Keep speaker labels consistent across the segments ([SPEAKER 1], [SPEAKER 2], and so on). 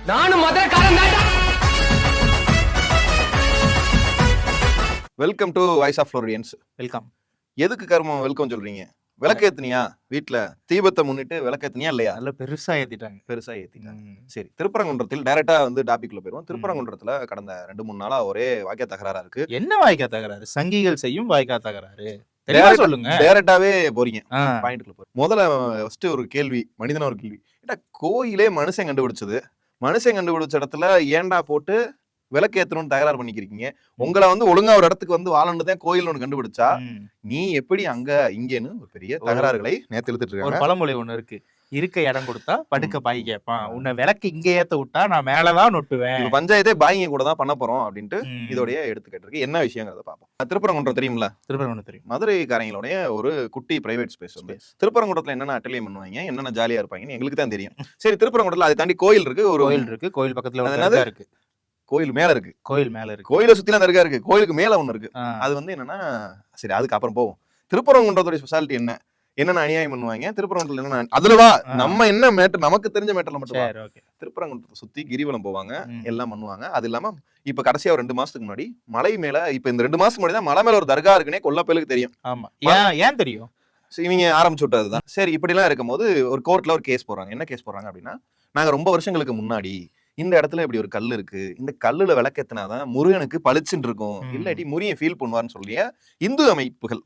[SPEAKER 1] நானும் மதுரக்காரன் தான்டா.
[SPEAKER 2] Welcome to Voice of Floridians.
[SPEAKER 3] Welcome.
[SPEAKER 2] எதுக்கு கர்மம் வெல்கம் சொல்றீங்க? விளக்கேத்துனியா? வீட்டுல தீபத்தை முன்னிட்டு விளக்கேத்துனியா இல்லையா?
[SPEAKER 3] நல்ல பெருசா ஏத்திட்டாங்க.
[SPEAKER 2] பெருசா ஏத்திட்டாங்க. சரி, திருப்பரங்குன்றத்தில் டைரக்டா வந்து டாபிக்ல போயிருவோம். திருப்பரங்குன்றத்துல கடந்த 2-3 நாளா ஒரே வாக்கிய தகராறா இருக்கு.
[SPEAKER 3] என்ன வாய்க்கா தகராறு? சங்கிகள் செய்யும் வாய்க்கா தகராறு. தெளிவா சொல்லுங்க.
[SPEAKER 2] டைரக்டாவே போறீங்க பாயிண்ட்ல போறீங்க. முதல்ல ஃபர்ஸ்ட் ஒரு கேள்வி, மனிதன ஒரு கேள்வி. கோயிலே மனுஷன் கண்டுபிடிச்சது. மனுஷன் கண்டுபிடிச்ச இடத்துல ஏன்டா போட்டு விளக்கேத்தணும்னு தகராறு பண்ணிக்கிறீங்க? உங்களை வந்து ஒழுங்கா ஒரு இடத்துக்கு வந்து வாழணுதான் கோயில் ஒண்ணு கண்டுபிடிச்சா நீ எப்படி அங்க இங்கன்னு ஒரு பெரிய தகராறுகளை நேத்து இழுத்துட்டு இருக்காங்க.
[SPEAKER 3] ஒரு பழமொழி ஒண்ணு இருக்கு, இருக்க இடம் கொடுத்தா படுக்க பாய் கேட்பான். உன்னை விளக்கு இங்க ஏத்த விட்டா நான் மேலதான் நொட்டுவேன்.
[SPEAKER 2] பஞ்சாயத்தே பாய்ங்க கூட தான் பண்ண போறோம் அப்படின்ட்டு இதோடைய எடுத்துக்கிட்டு இருக்கு. என்ன விஷயங்கிறத பார்ப்போம். திருப்பரங்குன்றம் தெரியும்ல?
[SPEAKER 3] திருப்பரங்குன்றம் தெரியும்.
[SPEAKER 2] மதுரைக்காரங்களுடைய ஒரு குட்டி பிரைவேட் ஸ்பேஸ் வந்து திருப்பரங்குன்றத்துல என்னென்ன அட்டலியம் பண்ணுவாங்க, என்னென்ன ஜாலியா இருப்பாங்கன்னு எங்களுக்கு தான் தெரியும். சரி, திருப்பரங்குன்றத்துல அதை தாண்டி கோயில் இருக்கு. ஒரு
[SPEAKER 3] கோயில் இருக்கு. கோயில் பக்கத்துல ஒரு இருக்கு.
[SPEAKER 2] கோயில் மேல இருக்கு.
[SPEAKER 3] கோயில் மேல இருக்கு.
[SPEAKER 2] கோயில சுத்திலாம் தர்கா இருக்கு. கோயிலுக்கு மேல ஒண்ணு இருக்கு. அது வந்து என்னன்னா, சரி அதுக்கு அப்புறம் போவோம். திருப்பரங்குன்றத்தோட ஸ்பெஷாலிட்டி என்ன, என்னென்ன அநியாயம் பண்ணுவாங்க திருப்பரங்குன்றத்துல, என்ன அதுலவா நம்ம என்ன மேட்டர், நமக்கு தெரிஞ்ச மேட்டர்ல மட்டும். திருப்பரங்குன்றத்தை சுத்தி கிரிவலம் போவாங்க, எல்லாம் பண்ணுவாங்க. அது இல்லாம இப்ப கடைசியா ஒரு 2 மாசத்துக்கு முன்னாடி மலை மேல, இப்ப இந்த 2 மாசத்துக்கு முன்னாடி தான் மலை மேல ஒரு தர்கா இருக்குன்னே கொல்லப்பேலுக்கு தெரியும்.
[SPEAKER 3] ஆமா, ஏன் தெரியும்?
[SPEAKER 2] இவங்க ஆரம்பிச்சு விட்டதுதான். சரி, இப்படி எல்லாம் இருக்கும் போது ஒரு கோர்ட்ல ஒரு கேஸ் போடுறாங்க. என்ன கேஸ் போடுறாங்க அப்படின்னா, நாங்க ரொம்ப வருஷங்களுக்கு முன்னாடி இந்த இடத்துல இப்படி ஒரு கல் இருக்கு, இந்த கல்லுல விளக்கேத்தினாதான் முருகனுக்கு பளிச்சுன்னு இருக்கும், இல்லாட்டி முருகன் ஃபீல் பண்ணுவார்னு சொல்லிய இந்து அமைப்புகள்.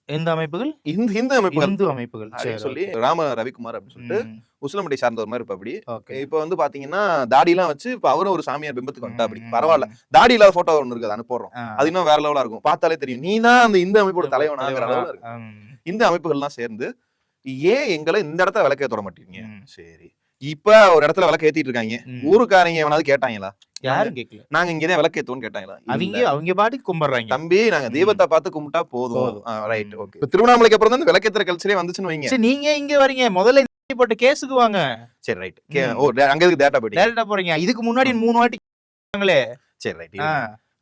[SPEAKER 3] எந்த அமைப்புகள்?
[SPEAKER 2] இந்து அமைப்புகள்.
[SPEAKER 3] இந்து அமைப்புகள்
[SPEAKER 2] சொல்லி ராம ரவிக்குமார் அப்படின்னு சொல்லிட்டு முஸ்லிமட்டை சார்ந்த ஒரு மாதிரி இப்ப அப்படி இப்ப வந்து பாத்தீங்கன்னா தாடி எல்லாம் வச்சு இப்ப அவரும் ஒரு சாமியார் பிம்பத்துக்கு வந்துட்டா. அப்படி பரவாயில்ல, தாடி இல்லாத போட்டோ ஒண்ணு இருக்கு, அனுப்புறோம். அது இன்னும் வேற லெவலா இருக்கும், பார்த்தாலே தெரியும் நீ தான் அந்த இந்து அமைப்போட தலைவனாகிற அளவுல இருக்கு. இந்த அமைப்புகள்லாம் சேர்ந்து ஏன் எங்களை இந்த இடத்த விளக்கே தொட மாட்டீங்க? சரி, இப்ப ஒரு இடத்துல விளக்கு ஏத்திட்டு இருக்காங்க. ஊருக்காரங்க எவனாவது கேட்டாங்களா?
[SPEAKER 3] யாரும் கேட்கல.
[SPEAKER 2] நாங்க இங்கதான் விளக்கு ஏத்துவோம்னு கேட்டாங்களா?
[SPEAKER 3] அவங்க பாட்டுக்கு கும்பிடுறாங்க.
[SPEAKER 2] தம்பி, நாங்க தெய்வத்தை பார்த்து கும்பிட்டா போதும். Right, okay. திருவண்ணாமலைக்கு அப்புறம் தான் விளக்கேத்துற கல்ச்சரே வந்துச்சுன்னு வைங்க.
[SPEAKER 3] நீங்க இங்க வரீங்க, முதல்ல போட்டு கேஸுக்கு வாங்க.
[SPEAKER 2] சரி, ரைட். அங்க இருக்கு டேட்டா போயிட்டு
[SPEAKER 3] டேரக்டா போறீங்க. இதுக்கு முன்னாடி 3 வாட்டி
[SPEAKER 2] சரி, ரைட்.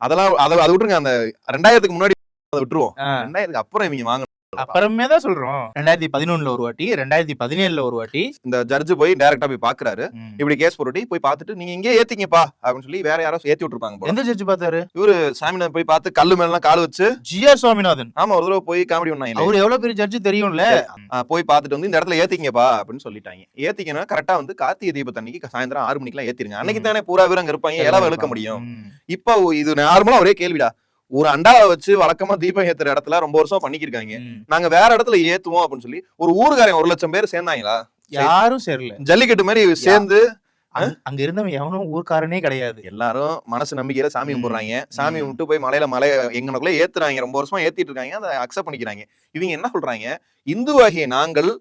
[SPEAKER 2] அதெல்லாம் அதை விட்டுருங்க. அந்த 2000க்கு முன்னாடி விட்டுருவோம். 2000க்கு அப்புறம் இவங்க வாங்க
[SPEAKER 3] அப்புறமே தான் சொல்றோம். 2011 ஒரு வாட்டி, 2017 ஒரு வாட்டி
[SPEAKER 2] இந்த ஜட்ஜ் போய் டைரக்டா போய் பாக்குறாரு. இப்படி கேஸ் போட்டு போய் பார்த்துட்டு நீங்க இங்கே ஏத்திங்கப்பா அப்படின்னு சொல்லி வேற யாரோ ஏத்தி விட்டுருப்பாங்க.
[SPEAKER 3] எந்த ஜட்ஜ் பார்த்தாரு?
[SPEAKER 2] இவரு சாமிநாதன் போய் பார்த்து கல்லு மேல கால் வச்சு.
[SPEAKER 3] ஜிஆர் சுவாமிநாதன்.
[SPEAKER 2] ஆமா, ஒரு தடவை போய் காமெடி பண்ணாங்க.
[SPEAKER 3] அவரு எவ்வளவு பெரிய ஜட்ஜ் தெரியும்ல.
[SPEAKER 2] போய் பார்த்துட்டு வந்து இந்த இடத்துல ஏத்திங்கப்பா அப்படின்னு சொல்லிட்டாங்க. ஏத்திங்கன்னா கரெக்டா வந்து கார்த்திகை தீபத்தன்னைக்கு சாயந்தரம் 6 மணிக்கெல்லாம் ஏத்திருங்க. அன்னைக்கு தானே பூரா வீரங்க இருப்பாங்க, எல்லாம் இழுக்க முடியும். இப்போ இது நார்மலா ஒரே கேள்விடா. ஒரு அண்டாவை வச்சு வழக்கமா தீபம் ஏத்துற இடத்துல ரொம்ப வருஷம் பண்ணிக்கிருக்காங்க. நாங்க வேற இடத்துல ஏத்துவோம் அப்படின்னு சொல்லி ஒரு ஊருக்காரன் 1 லட்சம் பேர் சேர்ந்தாங்களா?
[SPEAKER 3] யாரும் சேரல.
[SPEAKER 2] ஜல்லிக்கட்டு மாதிரி சேர்ந்து
[SPEAKER 3] அங்க இருந்தவன் எவனும் ஊர்க்காரனே கிடையாது.
[SPEAKER 2] எல்லாரும் மனசு நம்பிக்கையில சாமி கும்பிடுறாங்க. சாமி விட்டு போய் மலை எங்கனக்குள்ள ஏத்துறாங்க. ரொம்ப வருஷமா ஏத்திட்டு இருக்காங்க, அதை அக்செப்ட் பண்ணிக்கிறாங்க. இவங்க என்ன சொல்றாங்க, இந்துவாகிய நாங்கள்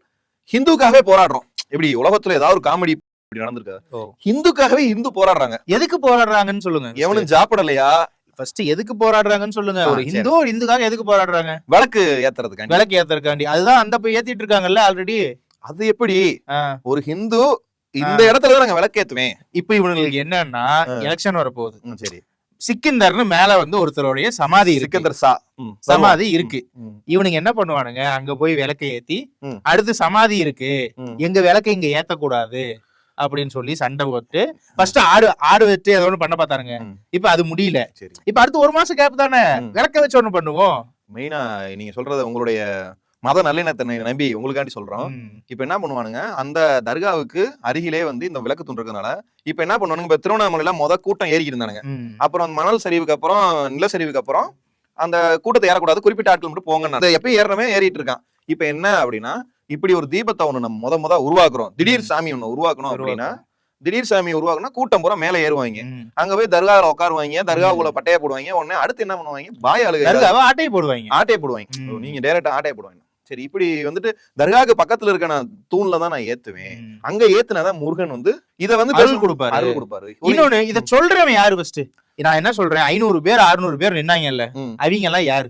[SPEAKER 2] ஹிந்துக்காகவே போராடுறோம். இப்படி உலகத்துல ஏதாவது ஒரு காமெடி இப்படி நடந்திருக்கா? ஹிந்துக்காகவே இந்து போராடுறாங்க.
[SPEAKER 3] எதுக்கு போராடுறாங்கன்னு சொல்லுங்க.
[SPEAKER 2] எவனும் ஜாப்படலையா?
[SPEAKER 3] ஃபர்ஸ்ட் எதுக்கு போராடுறாங்கன்னு சொல்லுங்க. ஒரு இந்துக்காக எதுக்கு போராடுறாங்க?
[SPEAKER 2] விளக்கு ஏத்துறதுக்காண்டி.
[SPEAKER 3] விளக்கு ஏத்துறதுக்காண்டி. அதுதான் அந்த போய் ஏத்திட்டு இருக்காங்கல்ல ஆல்ரெடி.
[SPEAKER 2] அது எப்படி ஒரு ஹிந்து இந்த இடத்துல நாங்க விளக்கு ஏத்துவேன்?
[SPEAKER 3] இப்ப இவங்களுக்கு என்னன்னா எலெக்ஷன் வரப்போகுது.
[SPEAKER 2] சரி,
[SPEAKER 3] சிக்கந்தர்னு மேல வந்து ஒருத்தருடைய சமாதி இருக்கு.
[SPEAKER 2] சிக்கந்தர் சா
[SPEAKER 3] சமாதி இருக்கு. இவனுங்க என்ன பண்ணுவானுங்க, அங்க போய் விளக்கை ஏத்தி அடுத்து சமாதி இருக்கு, எங்க விளக்க இங்க ஏத்தக்கூடாது அப்படின்னு சொல்லி சண்டை போட்டு ஃபர்ஸ்ட் ஆடு வச்சு ஏதோ ஒண்ணு பண்ண பார்த்தானுங்க. இப்ப அது முடியல. இப்ப அடுத்து 1 மாசம் கேப் தானே, விளக்க வச்சு ஒண்ணு பண்ணுவோம்.
[SPEAKER 2] மெயினா நீங்க சொல்றது உங்களுடைய மத நல்லிணத்தை நம்பி உங்களுக்காண்டி சொல்றோம். இப்ப என்ன பண்ணுவானுங்க, அந்த தர்காவுக்கு அருகிலே வந்து இந்த விளக்கு தூண் இருக்கனால இப்ப என்ன பண்ணுவானுங்க, இப்ப திருவண்ணாமலையில கூட்டம் ஏறி இருந்தானுங்க. அப்புறம் மணல் சரிவுக்கு அப்புறம் நிலச்சரிவுக்கு அப்புறம் அந்த கூட்டத்தை ஏறக்கூடாது, குறிப்பிட்ட ஆட்கள் மட்டும் போங்க. எப்பயும் ஏறவே ஏறிட்டு இருக்கான். இப்ப என்ன அப்படின்னா, இப்படி ஒரு தீபத்தை ஒண்ணு நம்ம முத உருவாக்குறோம். திடீர் சாமி ஒண்ணு உருவாக்கணும் அப்படின்னா, திடீர் சாமி உருவாக்குனா கூட்டம் பூரா மேல ஏறுவாங்க. அங்க போய் தர்காவில் உட்காருவாங்க, தர்காவுக்குள்ள பட்டையா போடுவாங்க. உடனே அடுத்து என்ன பண்ணுவாங்க, பாய் ஆளுங்க
[SPEAKER 3] ஆட்டையை போடுவாங்க.
[SPEAKER 2] நீங்க டைரக்டா ஆட்டையை போடுவாங்க. சரி, இப்படி வந்துட்டு தர்காவுக்கு பக்கத்துல இருக்க நான் தூண்ல தான் நான் ஏத்துவேன். அங்க ஏத்துனாதான் முருகன் வந்து இத வந்து
[SPEAKER 3] அருள் கொடுப்பாரு. இன்னொன்னு, இத சொல்றவன் யாரு? ஃபர்ஸ்ட் நான் என்ன சொல்றேன், 500 பேர் 600 பேர் நின்னாங்கல்ல, அவங்க எல்லாம் யாரு?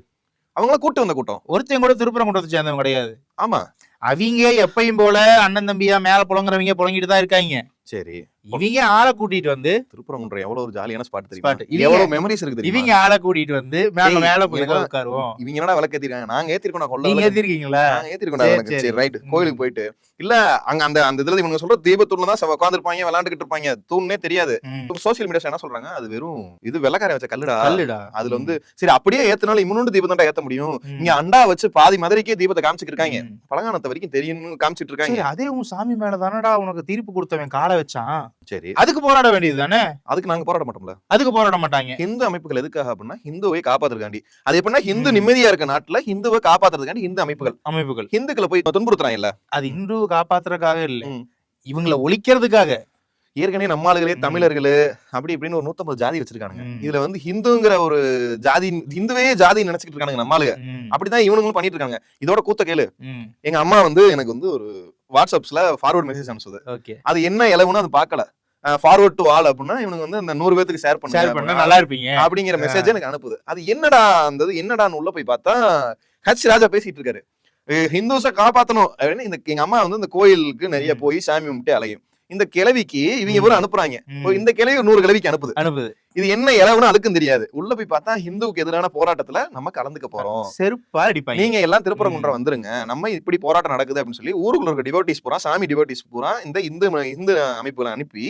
[SPEAKER 2] அவங்கள கூட்டு வந்த கூட்டம்.
[SPEAKER 3] ஒருத்தையும் கூட திருப்பரங்குன்றத்தை சேர்ந்தவங்க கிடையாது.
[SPEAKER 2] ஆமா,
[SPEAKER 3] அவங்க எப்பயும் போல அண்ணன் தம்பியா மேல புலங்குறவங்க புலங்கிட்டு தான் இருக்காங்க.
[SPEAKER 2] சரி,
[SPEAKER 3] இவங்க ஆளை கூட்டிட்டு வந்து
[SPEAKER 2] திருப்பரங்குன்றம் எவ்வளவு ஒரு ஜாலியான ஸ்பாட்
[SPEAKER 3] Spot.
[SPEAKER 2] தெரியுமா? எவ்வளவு மெமரிஸ் இருக்கு தெரியுமா?
[SPEAKER 3] இவங்க ஆளை கூட்டிட்டு வந்து மேல போய்
[SPEAKER 2] எனக்கு
[SPEAKER 3] உட்காருவோம்.
[SPEAKER 2] இவங்க என்னடா விளக்கு ஏத்திருக்காங்க, நாங்க ஏத்திருக்கோம், கொள்ள
[SPEAKER 3] நீங்க
[SPEAKER 2] விளக்கு
[SPEAKER 3] ஏத்திருக்கீங்களா?
[SPEAKER 2] நாங்க ஏத்திருக்கோம்.
[SPEAKER 3] சரி,
[SPEAKER 2] எனக்கு
[SPEAKER 3] சரி.
[SPEAKER 2] சரி ரைட், கோயிலுக்கு போயிட்டு இல்ல அங்க அந்த இதுல இவங்க சொல்ற தீபத்தூள்ல தான் உட்காந்துருப்பாங்க, விளையாண்டுகிட்டு இருப்பாங்க, தூண்னே தெரியாது. சோசியல் மீடியாஸ் என்ன சொல்றாங்க, அது வெறும் இது வெள்ளக்காரன் வச்ச கல்லுடா. அதுல வந்து சரி அப்படியே ஏத்துனாலும் இம்முன்னு தீபம் தான் ஏத்த முடியும். இங்க அண்டா வச்சு பாதி மதுரைக்கே தீபத்தை காமிச்சிட்டு இருக்காங்க, பழங்கானத்தை வரைக்கும் தெரியும்னு காமிச்சிட்டு இருக்காங்க.
[SPEAKER 3] அதே உன் சாமி மேல தானடா உனக்கு தீர்ப்பு கொடுத்தவன் காலை வச்சான்.
[SPEAKER 2] சரி,
[SPEAKER 3] அதுக்கு போராட வேண்டியது தானே.
[SPEAKER 2] அதுக்கு நாங்க போராட மாட்டோம்ல.
[SPEAKER 3] அதுக்கு போராட மாட்டாங்க.
[SPEAKER 2] ஹிந்து அமைப்புகள் எதுக்காக அப்படின்னா ஹிந்துவை காப்பாத்துறதுக்காண்டி. அது எப்படின்னா ஹிந்து நிம்மதியா இருக்க நாட்டுல ஹிந்துவை காப்பாத்துறதுக்காண்டி ஹிந்து அமைப்புகள் ஹிந்துக்களை போய் துன்புறுத்துறாங்கல்ல.
[SPEAKER 3] அது இந்து காப்பாத்துறதுக்காக இல்ல, இவங்களை ஒழிக்கிறதுக்காக.
[SPEAKER 2] ஏற்கனவே நம்ம ஆளுகளே தமிழர்களு அப்படி இப்படின்னு ஒரு 150 ஜாதி வச்சிருக்கானுங்க. இதுல வந்து ஹிந்துங்கிற ஒரு ஜாதி, ஹிந்துவே ஜாதி நினைச்சிட்டு இருக்கானுங்க நம்ம ஆளுங்க. அப்படிதான் இவனுங்களும் பண்ணிட்டு இருக்காங்க. இதோட கூத்த கேளு, எங்க அம்மா வந்து எனக்கு வந்து ஒரு வாட்ஸ்அப்ஸ்ல ஃபார்வர்ட் மெசேஜ் அனுப்பிச்சது. அது என்ன இலவுன்னு அது பாக்கல, ஃபார்வர்ட் டு ஆல் அப்படின்னா இவனுக்கு வந்து அந்த 100 பேருக்கு ஷேர் பண்ண நல்லா இருப்பீங்க அப்படிங்கிற மெசேஜ் எனக்கு அனுப்புது. அது என்னடா அந்த என்னடான்னு உள்ள போய் பார்த்தா ஹச் ராஜா பேசிட்டு இருக்காரு, ஹிந்துஸை காப்பாத்தணும் அப்படின்னு. எங்க அம்மா வந்து இந்த கோயிலுக்கு நிறைய போய் சாமி கும்பிட்டு அலையும். இந்த கிழவிக்கு இவங்க ஒரு அனுப்புறாங்க, இந்த கிழவி 100 கிழவிக்கு அனுப்புது. இது என்ன இலவுன்னு அதுக்கும் தெரியாது. உள்ள போய் பார்த்தா ஹிந்துவுக்கு எதிரான போராட்டத்துல நம்ம கலந்துக்க போறோம்,
[SPEAKER 3] செருப்பா அடிப்பாங்க,
[SPEAKER 2] நீங்க எல்லாம் திருப்பரங்குன்றம் வந்துருங்க, நம்ம இப்படி போராட்டம் நடக்குது அப்படின்னு சொல்லி ஊருக்குள்ள இருக்க டிவோட்டிஸ் பூரா, சாமி டிவோட்டிஸ் பூரா இந்த இந்து அமைப்புகளை அனுப்பி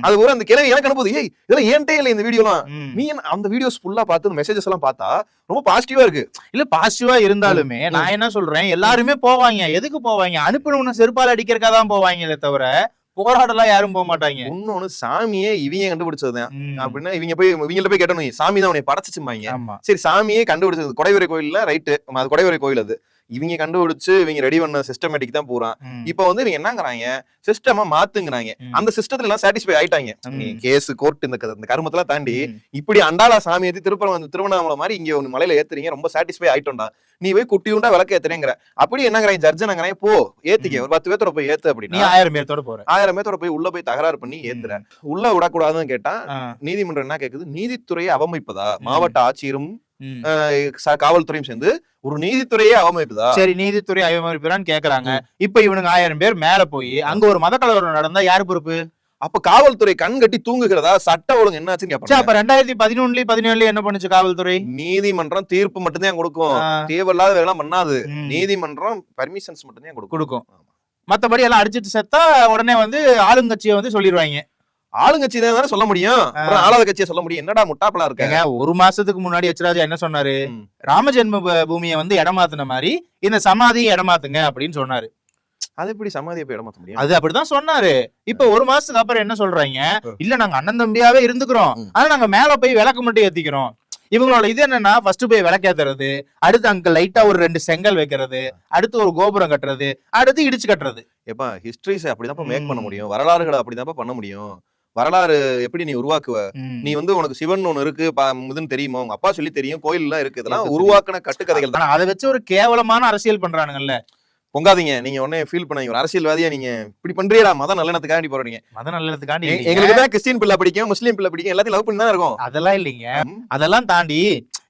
[SPEAKER 2] அது பூரா அந்த கிழவி எனக்கு அனுப்புது. ஏய் இதெல்லாம் ஏன்டே இல்ல இந்த வீடியோலாம், நீ அந்த வீடியோஸ் ஃபுல்லா பார்த்து மெசேஜஸ் எல்லாம் பார்த்தா ரொம்ப பாசிட்டிவா இருக்கு.
[SPEAKER 3] இல்ல பாசிட்டிவா இருந்தாலுமே நான் என்ன சொல்றேன், எல்லாருமே போவாங்க. எதுக்கு போவாங்க? அனுப்பினவன செருப்பால் அடிக்கிறதுக்காக தான் போவாங்களே தவிர போராடலாம் யாரும் போக மாட்டாங்க.
[SPEAKER 2] இன்னொன்னு சாமியே இவங்க கண்டுபிடிச்சதுதான் அப்படின்னா இவங்கள்ட்ட போய் கேட்டணும், சாமி தான் உன்னை படைச்சுச்சும்பாங்க. சரி, சாமியே கண்டுபிடிச்சது குடைவரை கோயில்ல ரைட்டு, அது குடைவரை கோயில், அது இவங்க கண்டுபிடிச்சு இவங்க ரெடி பண்ண சிஸ்டமேட்டிக் தான் போறான். இப்ப வந்து இவங்க என்னங்கிறாங்க, சிஸ்டமா மாத்துங்கிறாங்க. அந்த சிஸ்டத்துல எல்லாம் சாட்டிஸ்ஃபை ஆயிட்டாங்க. கேஸ் கோர்ட் இந்த கருமத்தெல்லாம் தாண்டி இப்படி அண்டாளா சாமி ஏத்தி திருவண்ணாமலை மாதிரி இங்க ஒண்ணு மலையில ஏத்துறீங்க, ரொம்ப சாட்டிஸ்ஃபை ஆயிட்டோம்டா, நீ போய் குட்டியுண்டா விளக்க ஏத்துறேங்கிற. அப்படி என்னங்கிறாங்க, ஜட்ஜனங்கிறாங்க, போ ஏத்திக்க, ஒரு 10 பேர்த்தோட போய் ஏத்து அப்படின்னா 1000 பேர்த்தோட போய் உள்ள போய் தகராறு பண்ணி ஏத்துற. உள்ள விடக்கூடாதுன்னு கேட்டா நீதிமன்றம் என்ன கேக்குது, நீதித்துறையை அவமதிப்பதா, மாவட்ட ஆட்சியரும் காவல்துறையும் சேர்ந்து ஒரு நீதித்துறையே அவமதிப்புதா? சரி, நீதித்துறை அவமதிப்புறான்னு கேக்குறாங்க. இப்ப இவனுங்க 1000 பேர் மேல போய் அங்க ஒரு மத கலவரம் நடந்தா யாரு பொறுப்பு? அப்ப காவல்துறை கண் கட்டி தூங்குகிறதா? சட்ட ஒழுங்கு என்னாச்சுன்னு கேட்பாங்க. அப்ப 2011 17 என்ன பண்ணுச்சு காவல்துறை? நீதிமன்றம் தீர்ப்பு மட்டும்தான் கொடுக்கும், தேவையில்லாத வேலை எல்லாம் பண்ணாது. நீதிமன்றம் பர்மிஷன்ஸ் மட்டும்தான் கொடுக்கும். மத்தபடி எல்லாம் அடிச்சிட்டு செத்தா உடனே வந்து ஆளுங்கட்சியை வந்து சொல்லிடுவாங்க. ஆளுங்கட்சி தான் சொல்ல முடியும், ஆளாத கட்சியை சொல்ல முடியும். என்னடா முட்டாப்பலா இருக்காங்க. ஒரு மாசத்துக்கு முன்னாடி எச்ராஜா என்ன சொன்னாரு, ராமஜென்ம பூமியை வந்து இடமாத்துன மாதிரி இந்த சமாதியை இடமாத்துங்க அப்படின்னு சொன்னாரு. அது எப்படி சமாதியை போய் இடமாத்த முடியும்? அது அப்படிதான் சொன்னாரு. இப்ப ஒரு மாசத்துக்கு அப்புறம் என்ன சொல்றாங்க, இல்ல நாங்க அண்ணன் தம்பியாவே இருந்துக்கிறோம், ஆனா நாங்க மேல போய் விளக்கு மட்டும் ஏத்திக்கிறோம். இவங்களோட இது என்னன்னா, ஃபர்ஸ்ட் போய் விளக்கேத்துறது, அடுத்து அங்க லைட்டா ஒரு 2 செங்கல் வைக்கிறது, அடுத்து ஒரு கோபுரம் கட்டுறது, அடுத்து இடிச்சு கட்டுறது. எப்ப ஹிஸ்டரிஸ் அப்படிதான் மேக் பண்ண முடியும், வரலாறுகளை அப்படிதான் பண்ண முடியும். வரலாறு எப்படி நீ உருவாக்குவ? நீ வந்து உனக்கு சிவன் ஒண்ணு இருக்கு இதுன்னு தெரியுமா, உங்க அப்பா சொல்லி தெரியும், கோயில் எல்லாம் இருக்கு, இதெல்லாம் உருவாக்குன கட்டுக்கதைகள் தான். அதை வச்சு ஒரு கேவலமான அரசியல் பண்றானுங்கல்ல. பொங்காதீங்க, நீங்க உடனே ஃபீல் பண்ணீங்க ஒரு அரசியல்வாதியா நீங்க இப்படி பண்றீடா, மத நல்லெண்ணத்துக்காண்டி போறீங்க. மத நல்லெண்ணத்துக்காண்டி எங்களுக்கு தான் கிறிஸ்டியன் பிள்ளை பிடிக்கும், முஸ்லீம் பிள்ளை பிடிக்கும், எல்லாத்தையும் லவ் பண்ணி தான் இருக்கும். அதெல்லாம் இல்லைங்க, அதெல்லாம் தாண்டி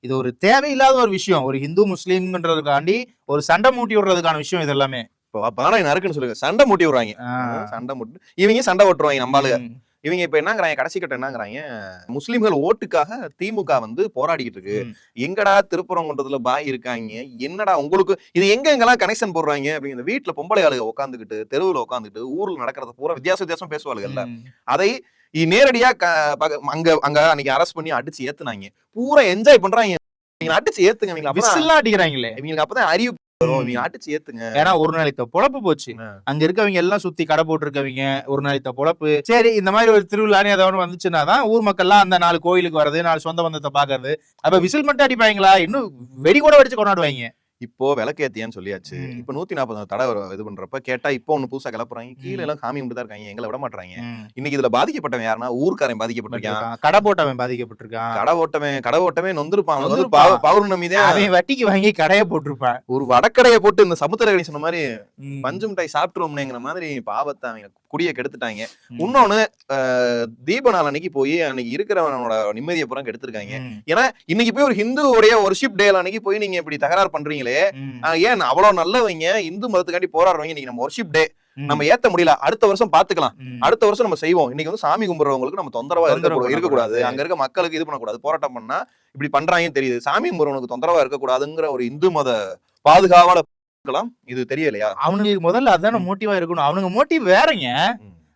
[SPEAKER 2] இது ஒரு தேவையில்லாத ஒரு விஷயம். ஒரு ஹிந்து முஸ்லீம்ன்றதுக்காண்டி ஒரு சண்டை மூட்டி விடுறதுக்கான விஷயம் இது எல்லாமே. இப்போ பானை நறுக்குன்னு சொல்லுங்க, சண்டை மூட்டி விடுறாங்க, சண்டை மூட்டி இவங்க சண்டை ஓட்டுருவாங்க நம்மளால. இவங்க இப்ப என்னங்கிறாங்க, கடைசி கட்டம் என்னங்கிறாங்க, முஸ்லிம்கள் ஓட்டுக்காக திமுக வந்து போராடிக்கிட்டு இருக்கு, எங்கடா திருப்பரங்குன்றத்துல பாய் இருக்காங்க, என்னடா உங்களுக்கு இது எங்கெல்லாம் கனெக்ஷன் போடுறாங்க அப்படிங்கிற. வீட்டுல பொம்பளை ஆளுக உட்காந்துக்கிட்டு, தெருவுல உட்காந்துக்கிட்டு, ஊர்ல நடக்கிறத பூரா வித்தியாசம் பேசுவாளுகள்ல, அதை நேரடியா அங்க அன்னைக்கு அரெஸ்ட் பண்ணி அடிச்சு ஏத்துனாங்க, பூரா என்ஜாய் பண்றாங்க. அடிச்சு ஏத்துங்க, அடிக்கிறாங்களே இவங்களுக்கு, அப்பதான் அறிவு அடிச்சு ஏத்துங்க. ஏன்னா ஒரு நாளைக்கு பொழப்பு போச்சு, அங்க இருக்கவங்க எல்லாம் சுத்தி கடை போட்டு இருக்கவங்க ஒரு நாளைக்கு பொழப்பு. சரி, இந்த மாதிரி ஒரு திருவிழான்னு ஏதாவது வந்துச்சுன்னாதான் ஊர் மக்கள் எல்லாம் அந்த 4 கோயிலுக்கு வர்றது, 4 சொந்த பந்தத்தை பாக்குறது. அப்ப விசில் மட்டும் அடிப்பாங்களா, இன்னும் வெடி கூட வெடிச்சு கொண்டாடுவாங்க. இப்போ விளக்கேத்தியான்னு சொல்லியாச்சு, இப்ப 140 தடை இது பண்றப்ப கேட்டா இப்போ ஒண்ணு புதுசா கிளப்புறாங்க, கீழே எல்லாம் காமி தான் இருக்காங்க, எங்களை விட மாட்டாங்க. இன்னைக்கு இதுல பாதிக்கப்பட்டவன் யாருன்னா ஊர்க்காரன் பாதிக்கப்பட்டிருக்கான், கடை போட்டவன் பாதிக்கப்பட்டிருக்கான். கடை ஓட்டமே நொந்திருப்பான், பௌர்ணமி தான் அவன் வட்டிக்கு வாங்கி கடையை போட்டிருப்பான், ஒரு வடக்கடையை போட்டு இந்த சமுத்திரகனி சொன்ன மாதிரி பஞ்சு மிட்டாய் சாப்பிட்டுருவோம்ங்கிற மாதிரி பாவத்தை அவங்க குடியை கெடுத்துட்டாங்க. இன்னொன்னு தீப நாள் அன்னைக்கு போய் அன்னைக்கு இருக்கிறவனோட நிம்மதியை புறம் கெடுத்திருக்காங்க. ஏன்னா இன்னைக்கு போய் ஒரு ஹிந்துவோடைய வொர்ஷிப் டே அன்னைக்கு போய் நீங்க இப்படி தகராறு பண்றீங்களே, ஏன் அவ்வளவு நல்லவங்க இந்து மதத்துக்காண்டி போராடுறவங்க, இன்னைக்கு நம்ம வொர்ஷிப் டே நம்ம ஏத்த முடியல, அடுத்த வருஷம் பாத்துக்கலாம், அடுத்த வருஷம் நம்ம செய்வோம். இன்னைக்கு வந்து சாமி கும்பிடுறவங்களுக்கு நம்ம தொந்தரவா இருக்கக்கூடாது, அங்க இருக்க மக்களுக்கு இது பண்ணக்கூடாது, போராட்டம் பண்ணா இப்படி பண்றாங்கன்னு தெரியுது, சாமி கும்பிடுறவனுக்கு தொந்தரவா இருக்கக்கூடாதுங்கிற ஒரு இந்து மத பாதுகாவல இது தெரியலையா?
[SPEAKER 3] அவனுக்கு முதல்ல அதான மோட்டிவா இருக்கணும். அவனுங்க மோட்டிவ் வேறங்க,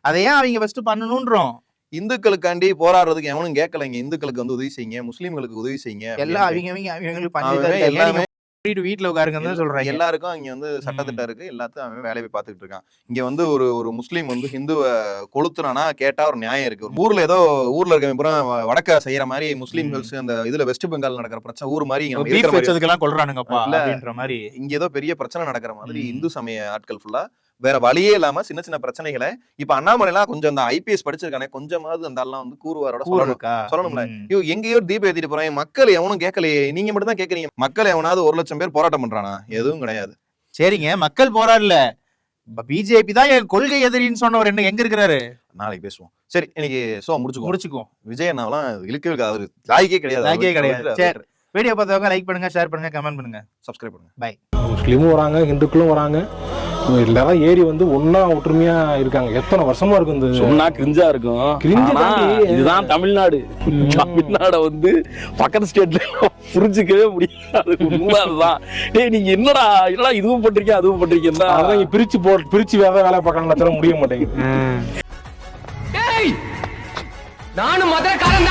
[SPEAKER 3] அதையே அவங்க ஃபர்ஸ்ட் பண்ணணும்ன்றோம்.
[SPEAKER 2] இந்துக்களுக்காண்டி போராடுறதுக்கு எவனும் கேட்கலைங்க. இந்துக்களுக்கு வந்து உதவி செய்யுங்க, முஸ்லீம்களுக்கு உதவி செய்யுங்க,
[SPEAKER 3] எல்லாம் அவங்களுக்கு
[SPEAKER 2] எல்லாமே
[SPEAKER 3] வீட்டுல உட்காருங்கன்னு தான் சொல்றாங்க.
[SPEAKER 2] எல்லாருக்கும் இங்க வந்து சட்டத்திட்டம் இருக்கு, எல்லாத்தையும் அவன் வேலையை பார்த்துட்டு இருக்கான். இங்க வந்து ஒரு முஸ்லீம் வந்து ஹிந்துவ கொளுத்துறானா கேட்டா ஒரு நியாயம் இருக்கு. ஊர்ல ஏதோ ஊர்ல இருக்க வடக்க செய்யற மாதிரி முஸ்லீம்ஸ் அந்த இதுல வெஸ்ட் பெங்கால் நடக்கிற பிரச்சனை ஊர் மாதிரி
[SPEAKER 3] கொள்றானுங்கப்பா மாதிரி
[SPEAKER 2] இங்க ஏதோ பெரிய பிரச்சனை நடக்கிற மாதிரி இந்து சமய ஆட்கள் ஃபுல்லா வேற வழியே இல்லாம சின்ன சின்ன பிரச்சனைகளை இப்ப அண்ணாமலை எல்லாம் கொஞ்சம் அந்த ஐபிஎஸ் படிச்சிருக்கானே, கொஞ்சமாவது அந்த எல்லாம் வந்து கூறுவாரோட சொல்லணும்ல. எங்கேயோ தீபம் ஏத்திட்டு போறேன், மக்கள் எவனும் கேட்கலையே, நீங்க மட்டும் தான் கேட்கறீங்க. மக்கள் எவனாவது 1 லட்சம் பேர் போராட்டம் பண்றானா? எதுவும் கிடையாது.
[SPEAKER 3] சரிங்க, மக்கள் போராடல, பிஜேபி தான் என் கொள்கை எதிரின்னு சொன்னவர் என்ன எங்க இருக்கிறாரு?
[SPEAKER 2] நாளைக்கு பேசுவோம். சரி, இன்னைக்கு
[SPEAKER 3] முடிச்சுக்குவோம்.
[SPEAKER 2] விஜய் அண்ணாவெல்லாம் இழுக்க அவர் லாய்க்கே கிடையாது.
[SPEAKER 3] சரி, வீடியோ பார்த்தவங்க லைக் பண்ணுங்க, ஷேர் பண்ணுங்க, கமெண்ட் பண்ணுங்க,
[SPEAKER 2] சப்ஸ்கிரைப் பண்ணுங்க.
[SPEAKER 3] பை.
[SPEAKER 1] முஸ்லீமும் வராங்க, ஹிந்துக்களும் வராங்க, எல்லாரும் ஏறி வந்து ஒன்னா ஒற்றுமையா இருக்காங்க. எத்தனை வருஷமா இருக்கும் இந்த
[SPEAKER 4] சொன்னா கிரிஞ்சா இருக்கும். இதுதான் தமிழ்நாடு. தமிழ்நாட வந்து பக்கத்து ஸ்டேட்ல புரிஞ்சுக்கவே முடியாது. உண்மைதான். நீங்க என்னடா இதுவும் பண்றீங்க அதுவும் பண்றீங்க,
[SPEAKER 1] அதான் பிரிச்சு வேலை பார்க்கணும் முடிய மாட்டேங்குது.
[SPEAKER 5] நானும் மதுரை காரன்